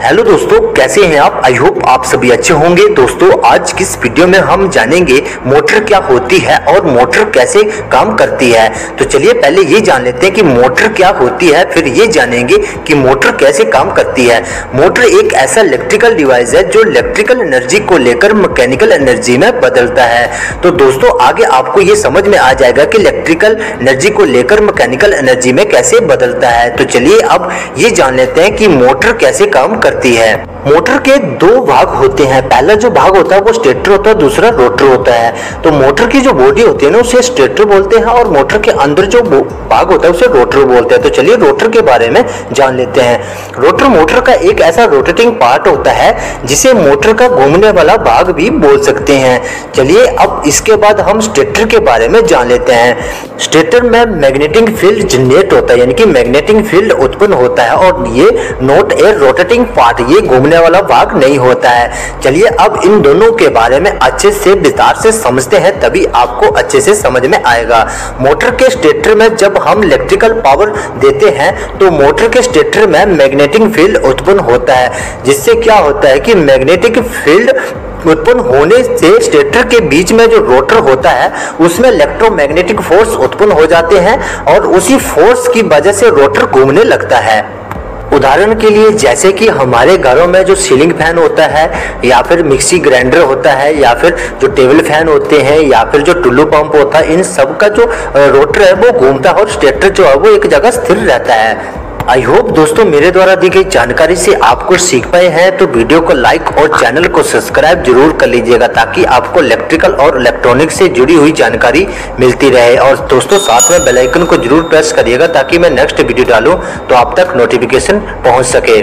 Hello दोस्तों, कैसे हैं आप। आई होप आप सभी अच्छे होंगे। दोस्तों आज की इस वीडियो में हम जानेंगे मोटर क्या होती है और मोटर कैसे काम करती है। तो चलिए पहले ये जान लेते हैं कि मोटर क्या होती है, फिर ये जानेंगे कि मोटर कैसे काम करती है। मोटर एक ऐसा इलेक्ट्रिकल डिवाइस है जो इलेक्ट्रिकल एनर्जी को लेकर मैकेनिकल एनर्जी में बदलता है। तो दोस्तों आगे आपको ये समझ में आ जाएगा कि इलेक्ट्रिकल एनर्जी को लेकर मैकेनिकल एनर्जी में कैसे बदलता है। तो चलिए अब ये जान लेते हैं कि मोटर कैसे काम करती है। मोटर के दो भाग होते हैं। पहला जो भाग होता है वो स्टेटर होता है, दूसरा रोटर होता है। तो मोटर की जो बॉडी होती है ना उसे स्टेटर बोलते हैं और मोटर के अंदर जो भाग होता है उसे रोटर बोलते हैं। तो चलिए रोटर के बारे में जान लेते हैं। रोटर मोटर का एक ऐसा रोटेटिंग पार्ट होता है जिसे मोटर का घूमने वाला भाग भी बोल सकते हैं। चलिए अब इसके बाद हम स्टेटर के बारे में जान लेते हैं। स्टेटर में मैग्नेटिक फील्ड जनरेट होता है, यानी कि मैग्नेटिक फील्ड उत्पन्न होता है और ये नॉट ए रोटेटिंग पार्ट, ये घूमने वाला भाग नहीं होता है। चलिए अब इन दोनों के बारे में अच्छे से विस्तार से समझते हैं, तभी आपको अच्छे से समझ में आएगा। मोटर के स्टेटर में जब हम इलेक्ट्रिकल पावर देते हैं तो मोटर के स्टेटर में मैग्नेटिक फील्ड उत्पन्न होता है, जिससे क्या होता है कि मैग्नेटिक फील्ड उत्पन्न होने से स्टेटर के बीच में जो रोटर होता है उसमें इलेक्ट्रोमैग्नेटिक फोर्स उत्पन्न हो जाते हैं और उसी फोर्स की वजह से रोटर घूमने लगता है। उदाहरण के लिए जैसे कि हमारे घरों में जो सीलिंग फैन होता है या फिर मिक्सी ग्राइंडर होता है या फिर जो टेबल फैन होते हैं या फिर जो टुल्लू पंप होता है, इन सब का जो रोटर है वो घूमता है और स्टेटर जो है वो एक जगह स्थिर रहता है। आई होप दोस्तों मेरे द्वारा दी गई जानकारी से आप कुछ सीख पाए हैं। तो वीडियो को लाइक और चैनल को सब्सक्राइब जरूर कर लीजिएगा ताकि आपको इलेक्ट्रिकल और इलेक्ट्रॉनिक से जुड़ी हुई जानकारी मिलती रहे। और दोस्तों साथ में बेल आइकन को जरूर प्रेस करिएगा ताकि मैं नेक्स्ट वीडियो डालूं तो आप तक नोटिफिकेशन पहुंच सके।